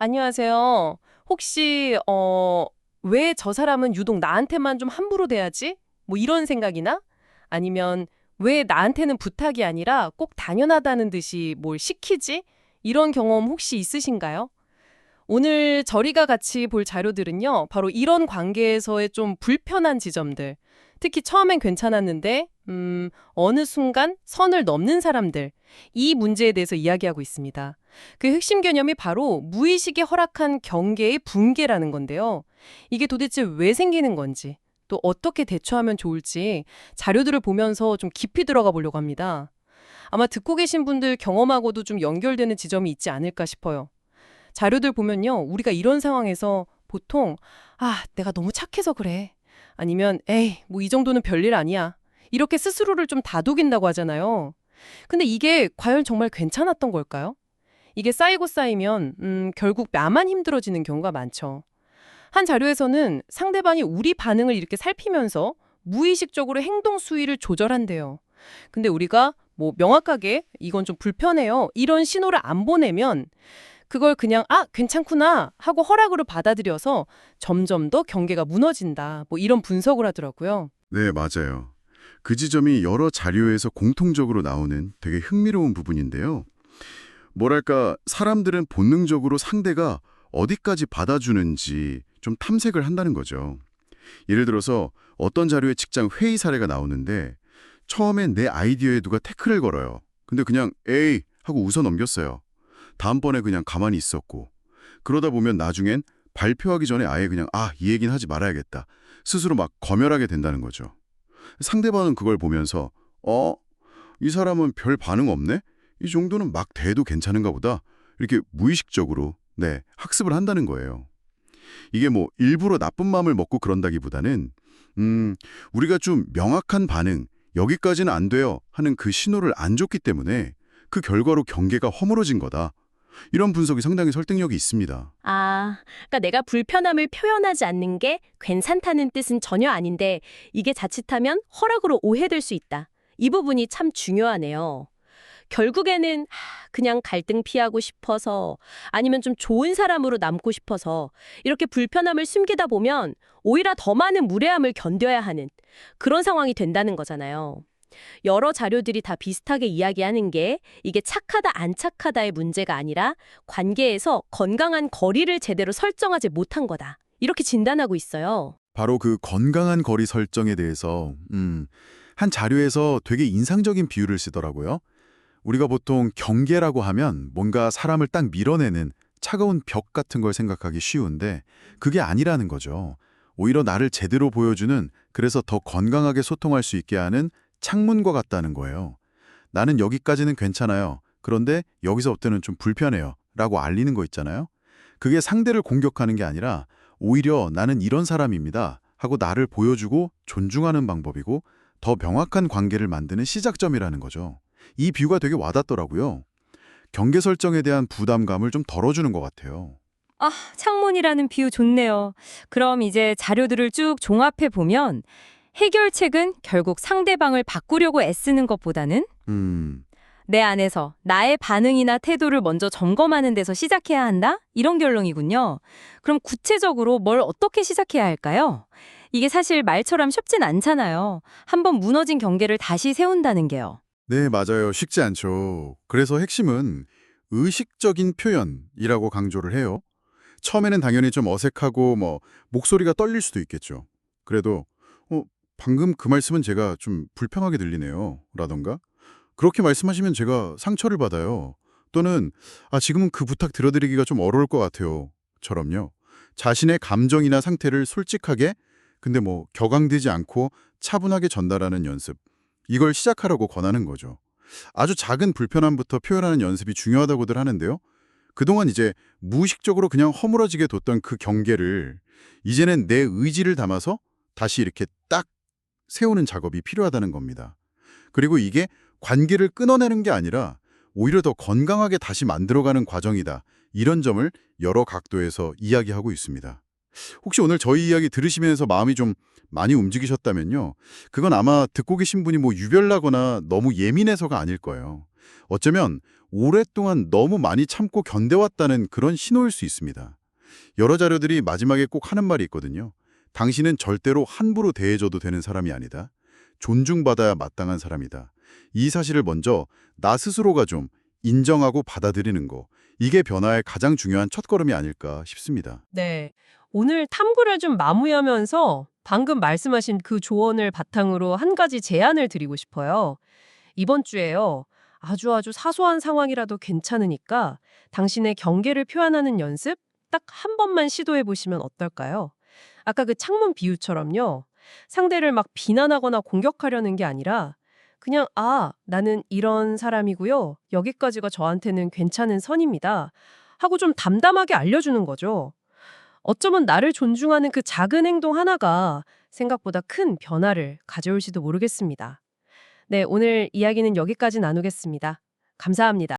안녕하세요. 혹시 왜 저 사람은 유독 나한테만 좀 함부로 대하지? 뭐 이런 생각이나? 아니면 왜 나한테는 부탁이 아니라 꼭 당연하다는 듯이 뭘 시키지? 이런 경험 혹시 있으신가요? 오늘 저희가 같이 볼 자료들은요, 바로 이런 관계에서의 좀 불편한 지점들, 특히 처음엔 괜찮았는데, 어느 순간 선을 넘는 사람들, 이 문제에 대해서 이야기하고 있습니다. 그 핵심 개념이 바로 무의식에 허락한 경계의 붕괴라는 건데요. 이게 도대체 왜 생기는 건지, 또 어떻게 대처하면 좋을지 자료들을 보면서 좀 깊이 들어가 보려고 합니다. 아마 듣고 계신 분들 경험하고도 좀 연결되는 지점이 있지 않을까 싶어요. 자료들 보면요. 우리가 이런 상황에서 보통 내가 너무 착해서 그래. 아니면 에이, 뭐 이 정도는 별일 아니야. 이렇게 스스로를 좀 다독인다고 하잖아요. 근데 이게 과연 정말 괜찮았던 걸까요? 이게 쌓이고 쌓이면 결국 나만 힘들어지는 경우가 많죠. 한 자료에서는 상대방이 우리 반응을 이렇게 살피면서 무의식적으로 행동 수위를 조절한대요. 근데 우리가 뭐 명확하게 이건 좀 불편해요. 이런 신호를 안 보내면 그걸 그냥 괜찮구나 하고 허락으로 받아들여서 점점 더 경계가 무너진다. 뭐 이런 분석을 하더라고요. 네, 맞아요. 그 지점이 여러 자료에서 공통적으로 나오는 되게 흥미로운 부분인데요. 뭐랄까, 사람들은 본능적으로 상대가 어디까지 받아주는지 좀 탐색을 한다는 거죠. 예를 들어서 어떤 자료에 직장 회의 사례가 나오는데 처음엔 내 아이디어에 누가 태클을 걸어요. 근데 그냥 에이 하고 웃어 넘겼어요. 다음번에 그냥 가만히 있었고. 그러다 보면 나중엔 발표하기 전에 아예 그냥 이 얘기는 하지 말아야겠다. 스스로 막 검열하게 된다는 거죠. 상대방은 그걸 보면서 이 사람은 별 반응 없네? 이 정도는 막 대도 괜찮은가 보다. 이렇게 무의식적으로 학습을 한다는 거예요. 이게 뭐 일부러 나쁜 마음을 먹고 그런다기보다는 우리가 좀 명확한 반응, 여기까지는 안 돼요 하는 그 신호를 안 줬기 때문에 그 결과로 경계가 허물어진 거다. 이런 분석이 상당히 설득력이 있습니다. 그러니까 내가 불편함을 표현하지 않는 게 괜찮다는 뜻은 전혀 아닌데 이게 자칫하면 허락으로 오해될 수 있다. 이 부분이 참 중요하네요. 결국에는 그냥 갈등 피하고 싶어서 아니면 좀 좋은 사람으로 남고 싶어서 이렇게 불편함을 숨기다 보면 오히려 더 많은 무례함을 견뎌야 하는 그런 상황이 된다는 거잖아요. 여러 자료들이 다 비슷하게 이야기하는 게 이게 착하다 안 착하다의 문제가 아니라 관계에서 건강한 거리를 제대로 설정하지 못한 거다. 이렇게 진단하고 있어요. 바로 그 건강한 거리 설정에 대해서 한 자료에서 되게 인상적인 비유를 쓰더라고요. 우리가 보통 경계라고 하면 뭔가 사람을 딱 밀어내는 차가운 벽 같은 걸 생각하기 쉬운데 그게 아니라는 거죠. 오히려 나를 제대로 보여주는, 그래서 더 건강하게 소통할 수 있게 하는 창문과 같다는 거예요. 나는 여기까지는 괜찮아요. 그런데 여기서부터는 좀 불편해요. 라고 알리는 거 있잖아요. 그게 상대를 공격하는 게 아니라 오히려 나는 이런 사람입니다 하고 나를 보여주고 존중하는 방법이고 더 명확한 관계를 만드는 시작점이라는 거죠. 이 비유가 되게 와닿더라고요. 경계 설정에 대한 부담감을 좀 덜어주는 것 같아요. 창문이라는 비유 좋네요. 그럼 이제 자료들을 쭉 종합해 보면 해결책은 결국 상대방을 바꾸려고 애쓰는 것보다는 음, 내 안에서 나의 반응이나 태도를 먼저 점검하는 데서 시작해야 한다? 이런 결론이군요. 그럼 구체적으로 뭘 어떻게 시작해야 할까요? 이게 사실 말처럼 쉽진 않잖아요. 한번 무너진 경계를 다시 세운다는 게요. 네, 맞아요. 쉽지 않죠. 그래서 핵심은 의식적인 표현이라고 강조를 해요. 처음에는 당연히 좀 어색하고 목소리가 떨릴 수도 있겠죠. 그래도 방금 그 말씀은 제가 좀 불편하게 들리네요. 라던가 그렇게 말씀하시면 제가 상처를 받아요. 또는 지금은 그 부탁 들어드리기가 좀 어려울 것 같아요. 처럼요. 자신의 감정이나 상태를 솔직하게 근데 격앙되지 않고 차분하게 전달하는 연습. 이걸 시작하라고 권하는 거죠. 아주 작은 불편함부터 표현하는 연습이 중요하다고들 하는데요. 그동안 이제 무의식적으로 그냥 허물어지게 뒀던 그 경계를 이제는 내 의지를 담아서 다시 이렇게 딱 세우는 작업이 필요하다는 겁니다. 그리고 이게 관계를 끊어내는 게 아니라 오히려 더 건강하게 다시 만들어가는 과정이다. 이런 점을 여러 각도에서 이야기하고 있습니다. 혹시 오늘 저희 이야기 들으시면서 마음이 좀 많이 움직이셨다면요. 그건 아마 듣고 계신 분이 유별나거나 너무 예민해서가 아닐 거예요. 어쩌면 오랫동안 너무 많이 참고 견뎌왔다는 그런 신호일 수 있습니다. 여러 자료들이 마지막에 꼭 하는 말이 있거든요. 당신은 절대로 함부로 대해줘도 되는 사람이 아니다. 존중받아야 마땅한 사람이다. 이 사실을 먼저 나 스스로가 좀 인정하고 받아들이는 거, 이게 변화의 가장 중요한 첫걸음이 아닐까 싶습니다. 네. 오늘 탐구를 좀 마무리하면서 방금 말씀하신 그 조언을 바탕으로 한 가지 제안을 드리고 싶어요. 이번 주에요. 아주 사소한 상황이라도 괜찮으니까 당신의 경계를 표현하는 연습 딱 한 번만 시도해 보시면 어떨까요? 아까 그 창문 비유처럼요. 상대를 막 비난하거나 공격하려는 게 아니라 그냥 나는 이런 사람이고요. 여기까지가 저한테는 괜찮은 선입니다. 하고 좀 담담하게 알려주는 거죠. 어쩌면 나를 존중하는 그 작은 행동 하나가 생각보다 큰 변화를 가져올지도 모르겠습니다. 네, 오늘 이야기는 여기까지 나누겠습니다. 감사합니다.